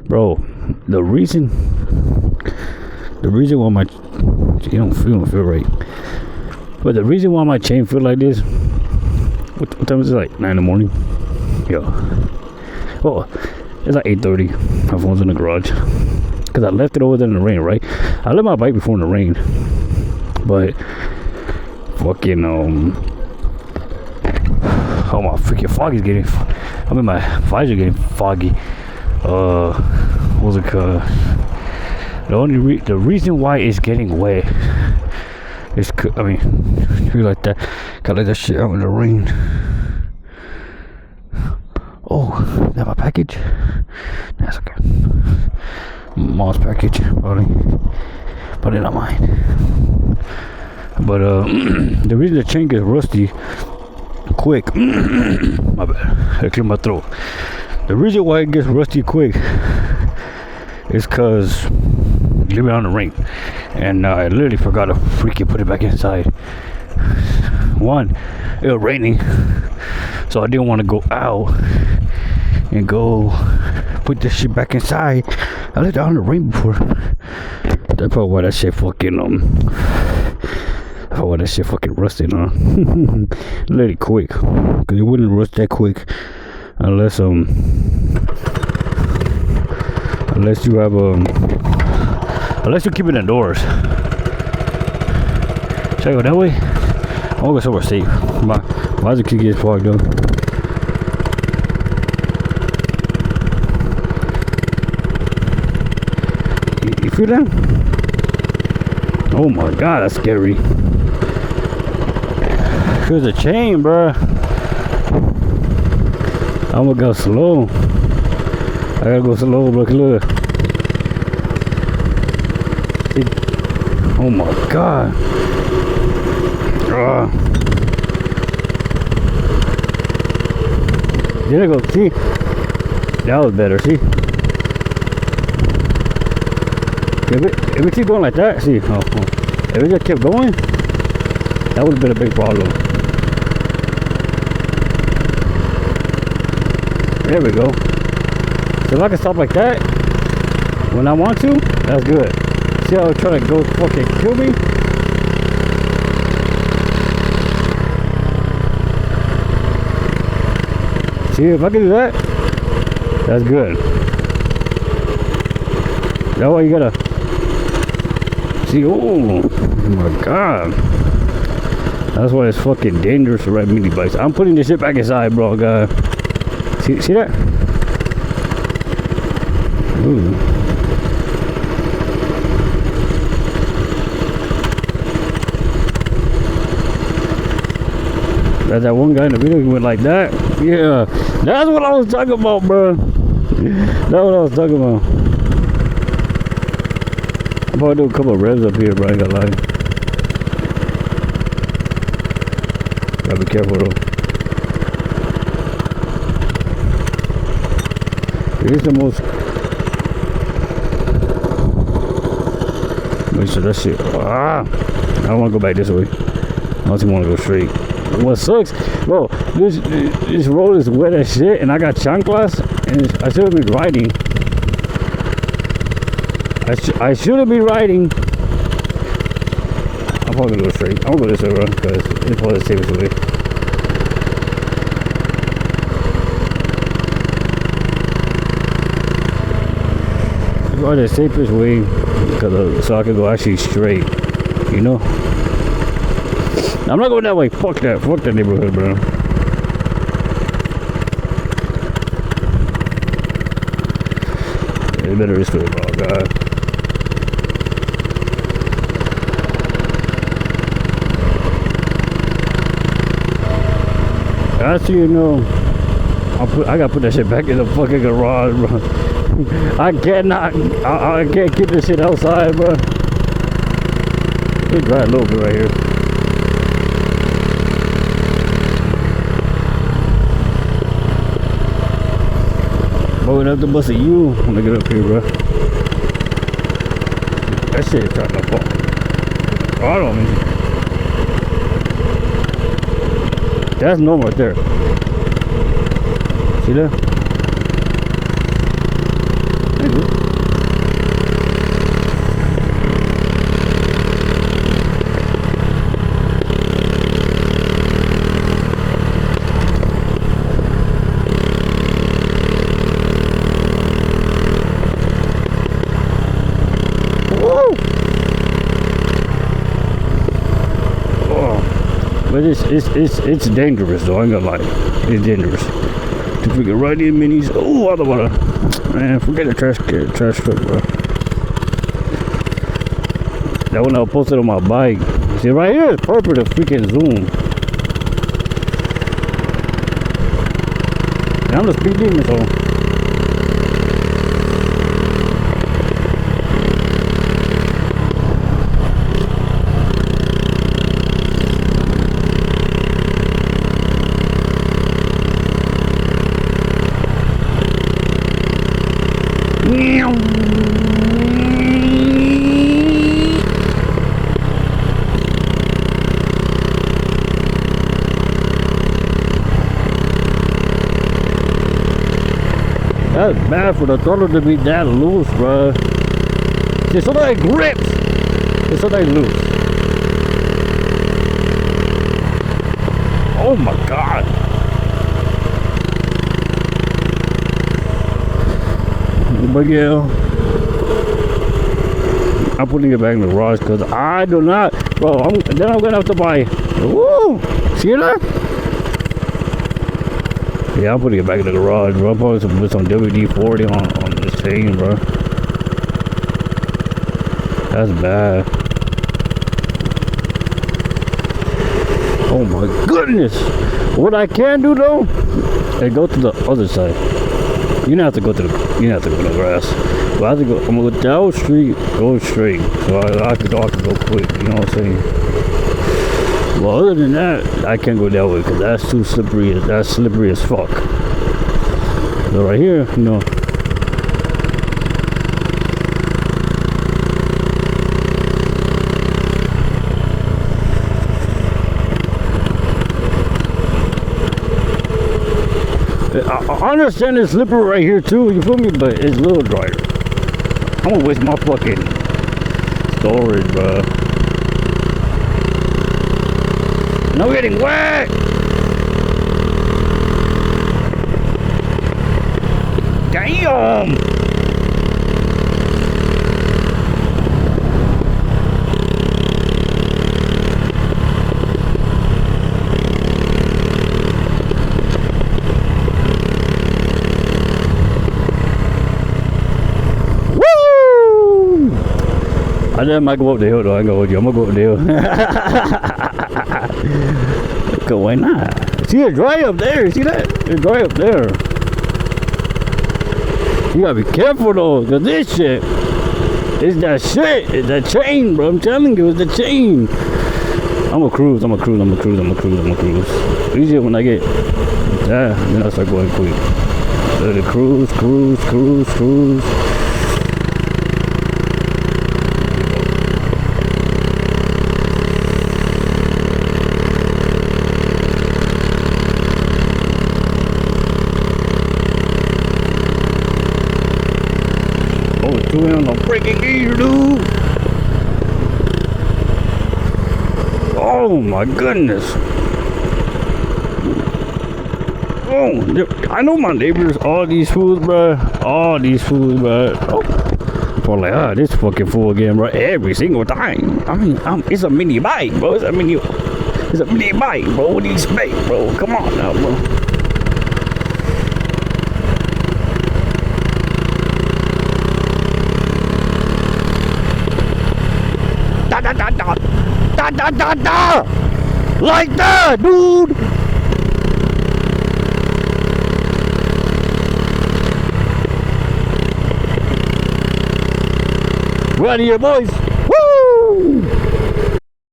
bro. The reason why my you don't feel right, but the reason why my chain feel like this. What time is it? Like 9 in the morning. Yeah. Oh, it's like 8:30. My phone's in the garage because I left it over there in the rain. Right, I left my bike before in the rain, but fucking oh my freaking foggy's getting. I mean my visor getting foggy. What's it called? The reason why it's getting wet is I mean you like that, gotta let that shit out in the rain. Oh, is that my package? That's okay. Mom's package, probably not mine. But the reason the chain gets rusty quick, my bad, I clear my throat. The reason why it gets rusty quick is cause leave it on the ring, and I literally forgot to freaking put it back inside. One, it was raining, so I didn't want to go out and go put this shit back inside. I left it on the rain before. That's probably why that shit fucking why that shit fucking rusted, huh? Literally quick, cause it wouldn't rust that quick unless you have unless you keep it indoors. Should I go that way? I wanna go somewhere safe. Why does it keep getting fogged up? You feel that? Oh my god, that's scary. Here's a chain, bruh. I'm gonna go slow. I gotta go slow, look. Oh my god. There you go, see? That was better, see? If it keep going like that, see? Oh. If it just kept going, that would have been a big problem. There we go. So if I can stop like that when I want to, that's good. See how it's trying to go fucking kill me? See, if I can do that, that's good. That's why you gotta see. Oh my god, that's why it's fucking dangerous to ride mini bikes. I'm putting this shit back inside, bro, god. See that? Ooh. That's that one guy in the video who went like that. Yeah, that's what I was talking about, bro. That's what I was talking about. I'm probably do a couple of revs up here, bro. I ain't gonna lie. Gotta be careful though. It is the most. Make sure that shit. I don't want to go back this way. I don't want to go straight. What sucks, bro? This road is wet as shit, and I got chanclas, and I shouldn't be riding. I shouldn't be riding. I'm probably gonna go straight. I'm gonna go this way, bro, because it's probably the safest way. Probably the safest way, because so I can go actually straight. You know. I'm not going that way. Fuck that neighborhood, bro. It better this way, bro. God. As you know, I gotta put that shit back in the fucking garage, bro. I can't keep this shit outside, bro. It's dry a little bit right here. But we have to bust a U when I get up here, bro. That shit is trying to fall. I don't mean. That's normal right there. See that? but it's dangerous though. I ain't gonna lie, it's dangerous. To freaking ride in minis. Oh, I don't wanna. Man, forget the trash truck, bro. That one I posted on my bike. See, right here is perfect to freaking zoom. And I'm the speed demon, so. That's bad for the throttle to be that loose, bro. It's so that it grips. It's so that it loose. Oh my god. But yeah, I'm putting it back in the garage because I do not, bro. Then I'm gonna have to buy. Woo! See that? Yeah, I'm putting it back in the garage, bro. I'm probably put some WD-40 on this chain, bro. That's bad. Oh my goodness! What I can do though, is go to the other side. You don't have to go to the grass. But I have to go. I'm gonna go down the street, go straight, so I could go quick. You know what I'm saying? Well, other than that, I can't go that way because that's too slippery. That's slippery as fuck. So right here, you know. I understand it's slippery right here too, you feel me? But it's a little drier. I'm gonna waste my fucking storage, bro. No getting wet! Damn! I just might go up the hill though. I ain't gonna hold you. I'm gonna go up the hill. Go, why not? See it dry up there. See that? It's dry up there. You gotta be careful though, cause this shit is that shit. It's that chain, bro. I'm telling you, it's the chain. I'm gonna cruise. Usually when I get that, then I start going quick. Let it cruise. Doing on the freaking gear, dude. Oh my goodness. Oh, I know my neighbors, all these fools, bro. Oh, probably like, this fucking fool again, bro. Every single time. I mean, it's a mini bike, bro. It's a mini bike, bro. What do you expect, bro? Come on now, bro. Da. Like that, dude. We're out of here, boys.